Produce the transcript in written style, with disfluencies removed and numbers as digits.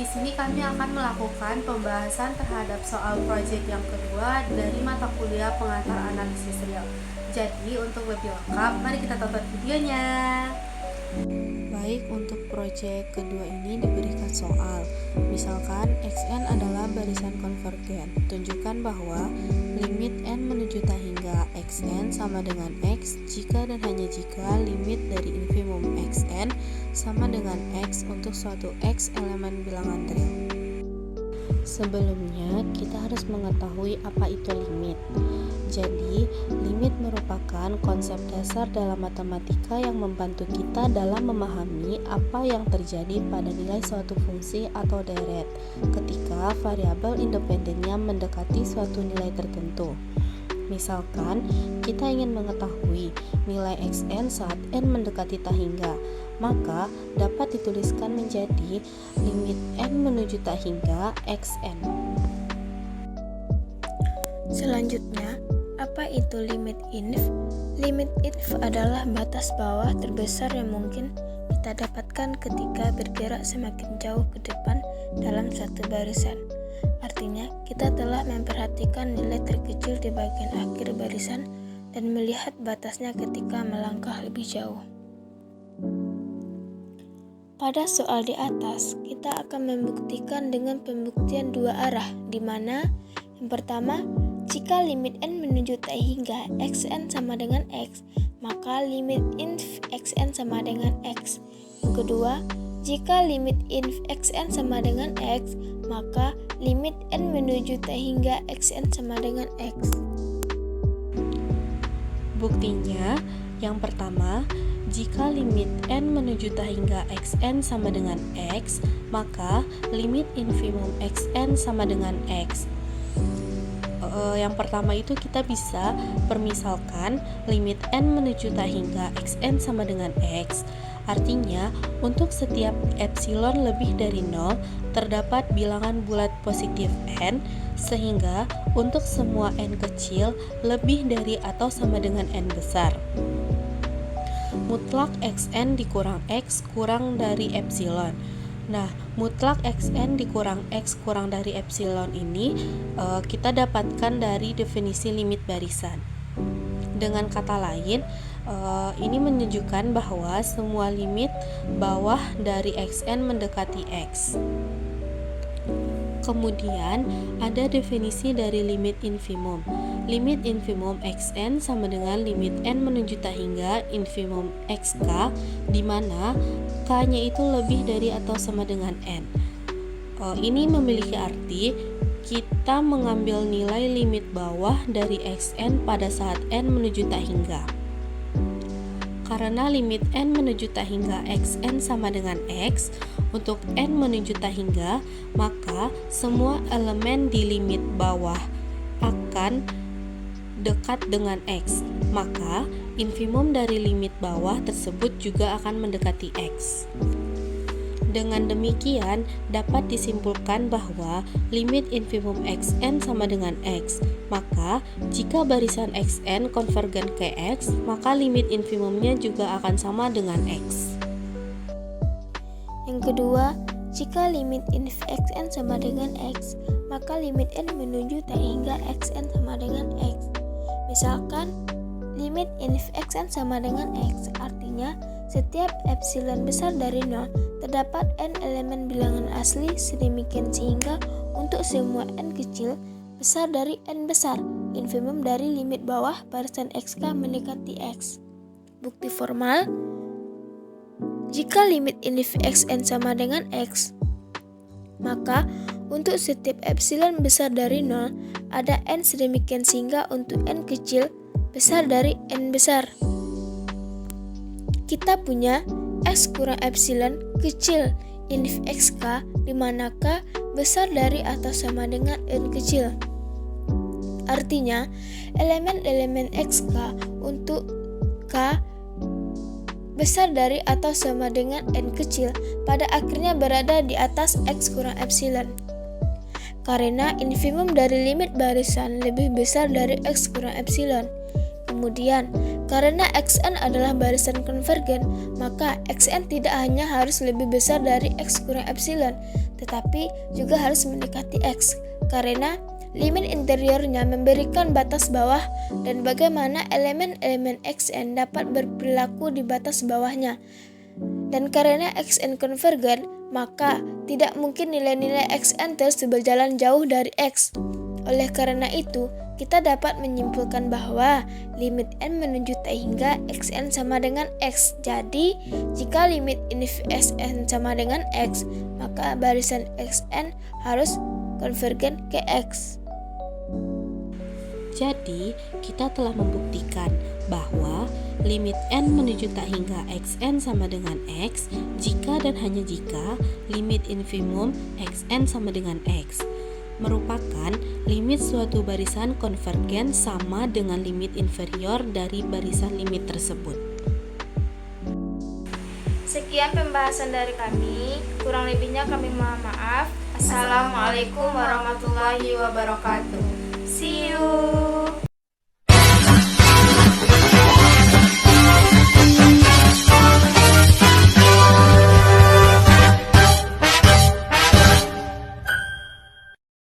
sini kami akan melakukan pembahasan terhadap soal proyek yang kedua dari mata kuliah pengantar analisis real. Jadi untuk lebih lengkap, mari kita tonton videonya. Baik, untuk proyek kedua ini diberikan soal. Misalkan xn adalah barisan konvergen. Tunjukkan bahwa limit n menuju tak hingga xn sama dengan x jika dan hanya jika limit dari infimum xn sama dengan x untuk suatu x elemen bilangan real. Sebelumnya, kita harus mengetahui apa itu limit. Jadi, limit merupakan konsep dasar dalam matematika yang membantu kita dalam memahami apa yang terjadi pada nilai suatu fungsi atau deret ketika variabel independennya mendekati suatu nilai tertentu. Misalkan, kita ingin mengetahui nilai xn saat n mendekati tak hingga, maka dapat dituliskan menjadi limit n menuju tak hingga xn. Selanjutnya, apa itu limit inf? Limit inf adalah batas bawah terbesar yang mungkin kita dapatkan ketika bergerak semakin jauh ke depan dalam satu barisan. Artinya, kita telah memperhatikan nilai terkecil di bagian akhir barisan dan melihat batasnya ketika melangkah lebih jauh. Pada soal di atas, kita akan membuktikan dengan pembuktian dua arah, di mana yang pertama, jika limit n menuju tak hingga xn sama dengan x, maka limit inf xn sama dengan x. Yang kedua, jika limit inf xn sama dengan x, maka limit n menuju tak hingga xn sama dengan x. Buktinya, yang pertama, jika limit n menuju tak hingga xn sama dengan x, maka limit infimum xn sama dengan x. Yang pertama itu kita bisa permisalkan limit n menuju tak hingga xn sama dengan x. Artinya, untuk setiap epsilon lebih dari 0, terdapat bilangan bulat positif n, sehingga untuk semua n kecil lebih dari atau sama dengan n besar. Mutlak xn dikurang x kurang dari epsilon. Nah, mutlak xn dikurang x kurang dari epsilon ini kita dapatkan dari definisi limit barisan. Dengan kata lain, ini menunjukkan bahwa semua limit bawah dari xn mendekati x. Kemudian, ada definisi dari limit infimum. Limit infimum xn sama dengan limit n menuju tak hingga infimum xk, di mana k-nya itu lebih dari atau sama dengan n. Ini memiliki arti kita mengambil nilai limit bawah dari xn pada saat n menuju tak hingga. Karena limit n menuju tak hingga xn sama dengan x, untuk n menuju tak hingga, maka semua elemen di limit bawah akan dekat dengan x. Maka, infimum dari limit bawah tersebut juga akan mendekati x. Dengan demikian, dapat disimpulkan bahwa limit infimum xn sama dengan x. Maka, jika barisan xn konvergen ke x, maka limit infimumnya juga akan sama dengan x. Yang kedua, jika limit inf xn sama dengan x, maka limit n menuju tak hingga xn sama dengan x. Misalkan, limit inf xn sama dengan x, artinya setiap epsilon besar dari 0, terdapat n elemen bilangan asli sedemikian sehingga untuk semua n kecil besar dari n besar, infimum dari limit bawah barisan xk mendekati x. Bukti formal, jika limit inf xn sama dengan x, maka untuk setiap epsilon besar dari 0, ada n sedemikian sehingga untuk n kecil besar dari n besar. Kita punya x kurang epsilon kecil inf xk, di mana k besar dari atau sama dengan n kecil. Artinya, elemen-elemen xk untuk k besar dari atau sama dengan n kecil pada akhirnya berada di atas x kurang epsilon. Karena infimum dari limit barisan lebih besar dari x kurang epsilon. Kemudian, karena xn adalah barisan konvergen, maka xn tidak hanya harus lebih besar dari x kurang epsilon, tetapi juga harus mendekati X, karena limit interiornya memberikan batas bawah dan bagaimana elemen-elemen Xn dapat berperilaku di batas bawahnya. Dan karena Xn konvergen, maka tidak mungkin nilai-nilai Xn terus berjalan jauh dari X. Oleh karena itu, kita dapat menyimpulkan bahwa limit n menuju t hingga Xn sama dengan X. Jadi, jika limit inf Xn sama dengan X, maka barisan Xn harus konvergen ke X. Jadi, kita telah membuktikan bahwa limit n menuju tak hingga xn sama dengan x jika dan hanya jika limit infimum xn sama dengan x merupakan limit suatu barisan konvergen sama dengan limit inferior dari barisan limit tersebut. Sekian pembahasan dari kami, kurang lebihnya kami mohon maaf. Assalamualaikum warahmatullahi wabarakatuh. See you.